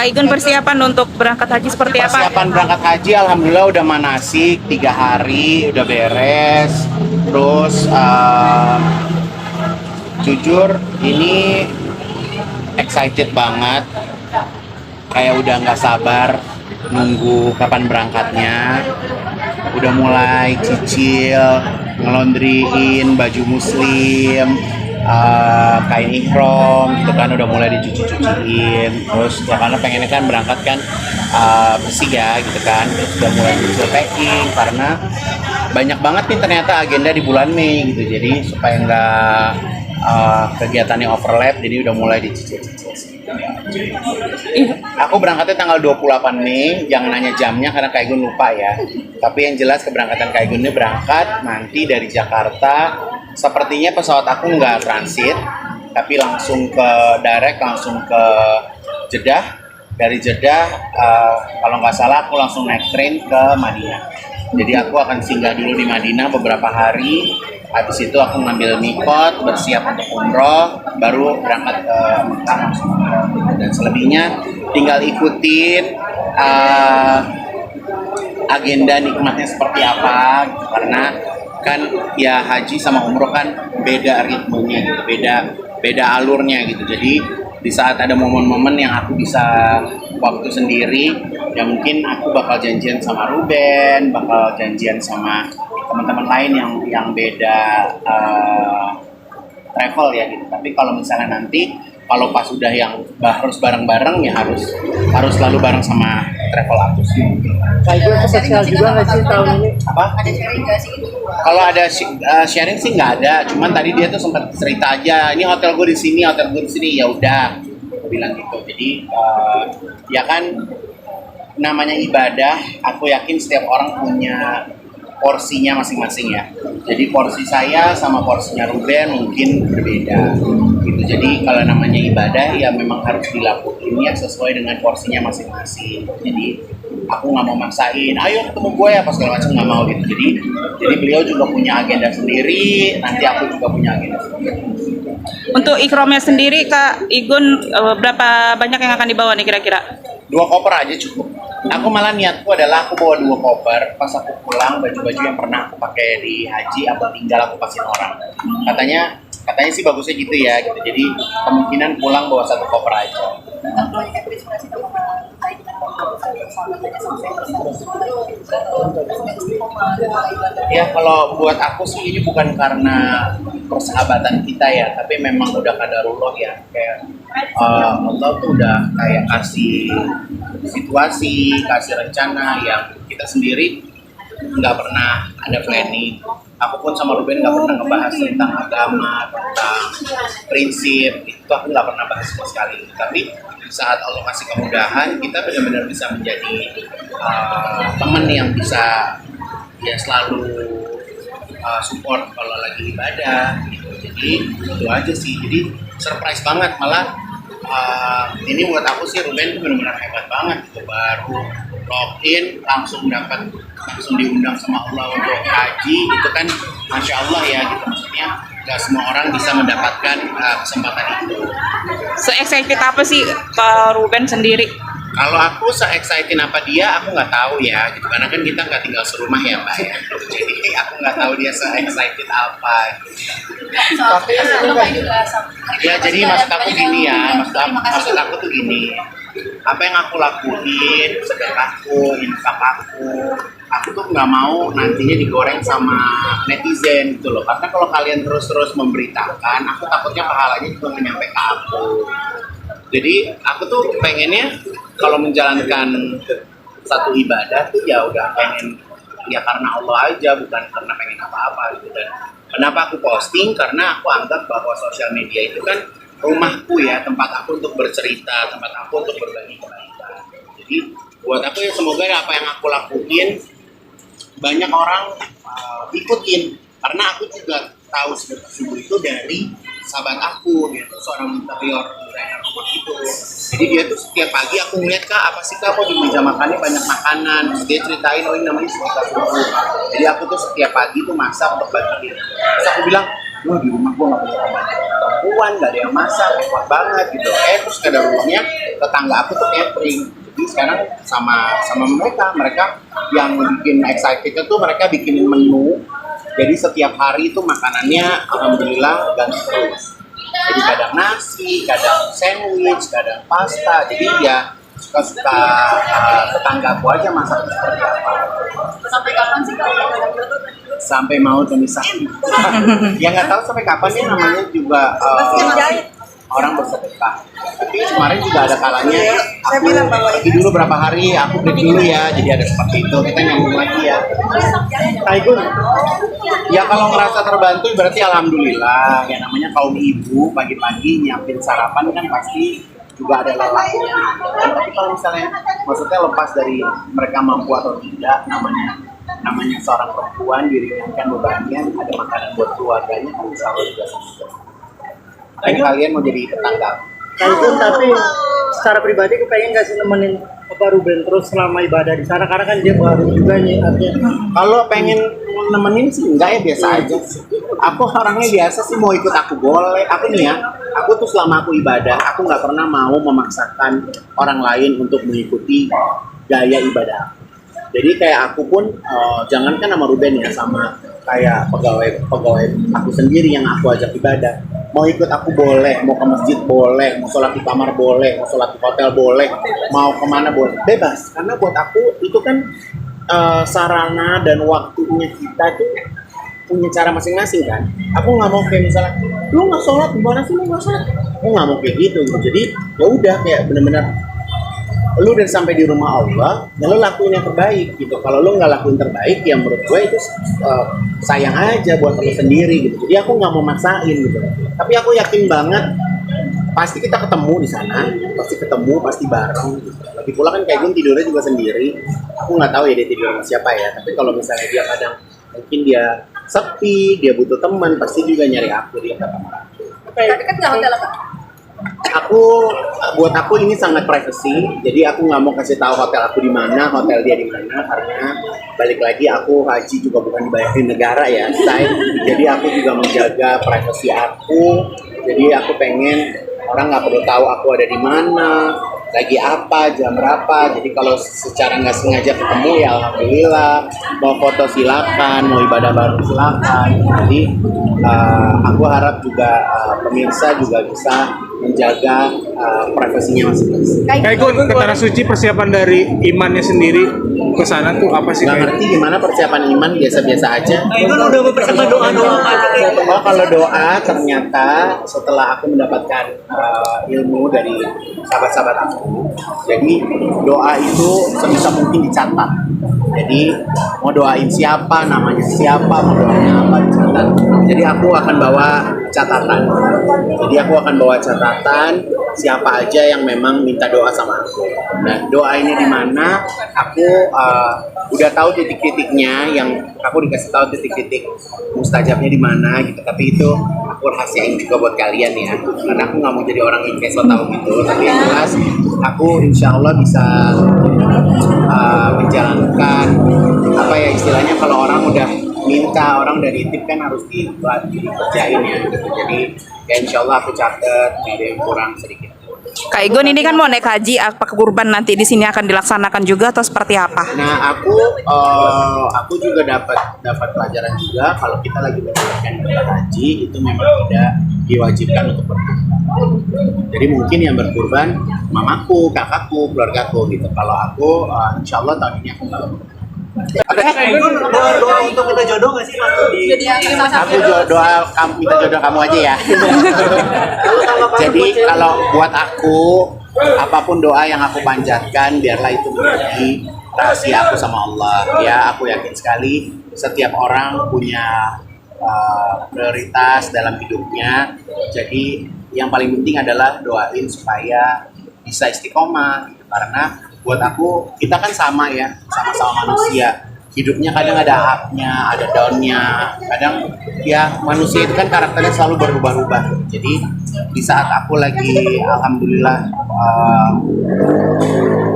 Kak Igun persiapan untuk berangkat haji seperti apa? Persiapan berangkat haji alhamdulillah udah manasik 3 hari udah beres. Terus jujur ini excited banget, kayak udah nggak sabar nunggu kapan berangkatnya. Udah mulai cicil ngelondriin baju muslim, kain ihram gitu kan, udah mulai dicuci-cuciin. Terus ya karena pengennya kan berangkat kan bersih ya gitu kan. Terus udah mulai cicil packing karena banyak banget nih ternyata agenda di bulan Mei gitu. Jadi supaya nggak kegiatannya overlap, jadi udah mulai dicicil-cicil. Aku berangkatnya tanggal 28 Mei, jangan nanya jamnya karena Kak Igun lupa ya. Tapi yang jelas keberangkatan Kak Igun ini berangkat nanti dari Jakarta. Sepertinya pesawat aku nggak transit, tapi langsung ke direct, langsung ke Jeddah. Dari Jeddah, kalau nggak salah aku langsung naik train ke Madinah. Jadi aku akan singgah dulu di Madinah beberapa hari. Habis itu aku ngambil mikot, bersiap untuk umroh, baru berangkat ke Mekah langsung. Dan selebihnya tinggal ikutin agenda nikmatnya seperti apa, karena kan ya haji sama umroh kan beda ritmenya gitu, beda alurnya gitu. Jadi di saat ada momen-momen yang aku bisa waktu sendiri, ya mungkin aku bakal janjian sama Ruben, bakal janjian sama teman-teman lain yang beda travel ya gitu. Tapi kalau misalnya nanti kalau pas udah yang harus bareng-bareng ya harus selalu bareng sama travel aku sih. Kak Igun spesial juga nggak sih tahun ini? Apa? Ada sharing nggak sih itu? Kalau ada sharing sih nggak ada, cuman tadi dia tuh sempat cerita aja, ini hotel gue di sini, hotel gue di sini, ya udah, gue bilang gitu. Jadi ya kan namanya ibadah, aku yakin setiap orang punya porsinya masing-masing ya. Jadi porsi saya sama porsinya Ruben mungkin berbeda gitu. Jadi kalau namanya ibadah ya memang harus dilakuin ya sesuai dengan porsinya masing-masing. Jadi aku nggak mau maksain, ayo ketemu gue ya pas segala macam, nggak mau gitu. Jadi beliau juga punya agenda sendiri, nanti aku juga punya agenda sendiri. Untuk ikromnya sendiri Kak Igun berapa banyak yang akan dibawa nih kira-kira? 2 koper aja cukup. Aku malah niatku adalah aku bawa 2 koper. Pas aku pulang, baju-baju yang pernah aku pakai di haji aku tinggal aku kasih orang. Katanya sih bagusnya gitu ya gitu. Jadi kemungkinan pulang bawa 1 koper aja. Kalau yang terinspirasi sama kait Ya kalau buat aku sih ini bukan karena persahabatan kita ya, tapi memang udah kadarullah ya. Kayak Allah tuh udah kayak kasih situasi, kasih rencana yang kita sendiri nggak pernah ada planning. Aku pun sama Ruben nggak pernah ngebahas tentang agama, tentang prinsip, itu aku nggak pernah bahas sama sekali. Tapi saat Allah kasih kemudahan, kita benar-benar bisa menjadi teman yang bisa ya selalu support kalau lagi ibadah gitu. Jadi itu aja sih. Jadi surprise banget, malah ini buat aku sih Ruben tuh benar-benar hebat banget gitu. Baru login langsung diundang sama Allah untuk haji, itu kan masya Allah ya gitu. Maksudnya gak semua orang bisa mendapatkan kesempatan itu. Se-excited apa sih Kak Ruben sendiri? Kalau aku se-excited apa dia, aku nggak tahu ya gitu. Karena kan kita nggak tinggal serumah ya Mbak ya. Jadi aku nggak tahu dia se-excited apa gitu. Tapi juga Ya jadi maksud aku gini ya, maksud aku tuh gini, apa yang aku lakuin, sedekahku, infak aku tuh nggak mau nantinya digoreng sama netizen gitu loh. Karena kalau kalian terus-terus memberitakan, aku takutnya pahalanya juga nggak nyampe ke aku. Jadi aku tuh pengennya kalau menjalankan satu ibadah tuh ya udah pengen ya karena Allah aja, bukan karena pengen apa-apa gitu. Dan kenapa aku posting? Karena aku anggap bahwa sosial media itu kan rumahku ya, tempat aku untuk bercerita, tempat aku untuk berbagi kebaikan. Jadi buat aku ya semoga apa yang aku lakuin banyak orang ikutin, karena aku juga tahu subuh itu dari sahabat aku, dia tuh seorang interior designer rumah itu. Jadi dia tuh setiap pagi aku ngeliat, Kak, apa sih Kak, kok di meja makannya banyak makanan. Terus dia ceritain, oh ini namanya suka subuh. Jadi aku tuh setiap pagi tuh masak untuk bagiin. Terus aku bilang, Wah di rumah gue nggak punya teman perempuan, nggak ada yang masak, repot banget gitu. Terus kada uangnya tetangga aku tuh catering. Jadi sekarang sama mereka yang bikin excitednya tuh mereka bikinin menu. Jadi setiap hari itu makanannya alhamdulillah ganti terus. Jadi kadang nasi, kadang sandwich, kadang pasta. Jadi ya suka-suka tetangga aku aja masak seperti apa. Sampai kapan sih kalau nggak ada jodoh? Sampai mau memisah. Ya nggak tahu sampai kapan ya, namanya juga orang bersedekah. Tapi kemarin juga ada kalanya aku pergi dulu berapa hari, aku break dulu ya. Jadi ada seperti itu, kita nyambung lagi ya. Kaigun, Ya kalau ngerasa terbantu berarti alhamdulillah. Ya namanya kaum ibu pagi-pagi nyiapin sarapan kan pasti juga ada lelahnya. Tapi kalau misalnya maksudnya lepas dari mereka mampu atau tidak, namanya seorang perempuan diringankan bebannya, ada makanan buat keluarganya kan insya Allah juga susah. Makanya kalian mau jadi tetangga. Kaigun, tapi secara pribadi aku pengen nggak sih nemenin Bapak Ruben terus selama ibadah di sana, karena kan dia baru juga nih artinya. Kalau pengen nemenin sih enggak ya, biasa aja. Aku orangnya biasa sih, mau ikut aku boleh. Aku nih ya, aku tuh selama aku ibadah, aku nggak pernah mau memaksakan orang lain untuk mengikuti gaya ibadah. Jadi kayak aku pun, jangankan sama Ruben ya, sama kayak pegawai aku sendiri yang aku ajak ibadah. Mau ikut aku boleh, mau ke masjid boleh, mau sholat di kamar boleh, mau sholat di hotel boleh, mau kemana boleh, bebas. Karena buat aku itu kan sarana dan waktunya kita tuh punya cara masing-masing kan. Aku nggak mau kayak misalnya, lu nggak sholat gimana sih, lu nggak sholat? Aku nggak mau kayak gitu. Jadi ya udah kayak bener-bener lu udah sampai di rumah Allah, ya lu lakuin yang terbaik gitu. Kalau lu nggak lakuin terbaik, ya menurut gue itu sayang aja buat lu sendiri gitu. Jadi aku nggak mau maksain gitu. Tapi aku yakin banget pasti kita ketemu di sana, pasti bareng. Gitu. Lagi pula kan kayak gue tidurnya juga sendiri. Aku nggak tahu ya dia tidur sama siapa ya. Tapi kalau misalnya dia kadang mungkin dia sepi, dia butuh teman, pasti juga nyari aku, dia ke kamar aku. Dekat nggak hotel Kak? Buat aku ini sangat privacy, jadi aku nggak mau kasih tahu hotel aku di mana, hotel dia di mana, karena balik lagi aku haji juga bukan dibayarin negara ya, jadi aku juga menjaga privasi aku. Jadi aku pengen orang nggak perlu tahu aku ada di mana, lagi apa, jam berapa. Jadi kalau secara nggak sengaja ketemu ya alhamdulillah, mau foto silakan, mau ibadah bareng silakan. Jadi aku harap juga pemirsa juga bisa menjaga privasinya masing-masing. Kayak gue ke Tanah Suci, persiapan dari imannya sendiri ke sana tuh apa sih? Nggak ngerti gimana persiapan iman, biasa-biasa aja. Kaigun udah mempersiapkan doa-doa apa aja kayak Oh, kalau doa ternyata setelah aku mendapatkan ilmu dari sahabat-sahabat aku, jadi doa itu sebisa mungkin dicatat. Jadi mau doain siapa, namanya siapa, mau doanya apa dicatat. Jadi aku akan bawa catatan. Jadi aku akan bawa catatan siapa aja yang memang minta doa sama aku. Nah, doa ini di mana? Aku udah tahu titik-titiknya, yang aku dikasih tahu titik-titik mustajabnya di mana gitu. Tapi itu aku rahasiain juga buat kalian ya. Karena aku nggak mau jadi orang yang kayak so tahu gitu. Tapi yang jelas aku insya Allah bisa menjalankan apa ya istilahnya, kalau orang udah minta, orang dari tip kan harus dikerjain ya gitu. Jadi ya insya Allah aku catat, nggak ada yang kurang sedikit. Kak Igun ini kan mau naik haji, apa kurban nanti di sini akan dilaksanakan juga atau seperti apa? Nah aku juga dapat pelajaran juga, kalau kita lagi menjalankan ibadah haji itu memang tidak diwajibkan untuk berkurban. Jadi mungkin yang berkurban mamaku, kakakku, keluargaku gitu. Kalau aku insya Allah tahun ini aku nggak berkurban. Kaigun doa untuk minta jodoh nggak sih waktu di Aku doa kamu, minta jodoh kamu aja ya. Jadi kalau buat aku, apapun doa yang aku panjatkan, biarlah itu menjadi rahasia aku sama Allah. Ya, aku yakin sekali setiap orang punya prioritas dalam hidupnya. Jadi yang paling penting adalah doain supaya bisa istiqomah gitu. Karena buat aku, kita kan sama ya, sama-sama manusia. Hidupnya kadang ada up-nya, ada down-nya. Kadang ya manusia itu kan karakternya selalu berubah-ubah. Jadi di saat aku lagi alhamdulillah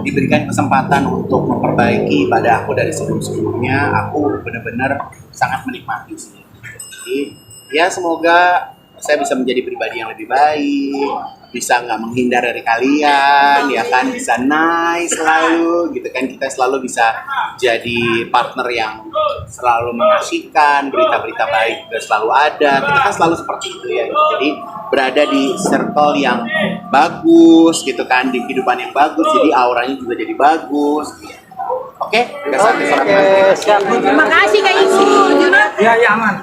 diberikan kesempatan untuk memperbaiki ibadah aku dari sebelum-sebelumnya, aku benar-benar sangat menikmati sih. Jadi ya semoga saya bisa menjadi pribadi yang lebih baik, bisa nggak menghindar dari kalian, ya kan, bisa nice selalu, gitu kan, kita selalu bisa jadi partner yang selalu mengasihkan, berita-berita baik juga selalu ada, kita kan selalu seperti itu ya, gitu. Jadi berada di circle yang bagus, gitu kan, di kehidupan yang bagus, jadi auranya juga jadi bagus. Oke, udah sampai Oke, siap. Terima kasih Kak Ibu. Ya, ya aman.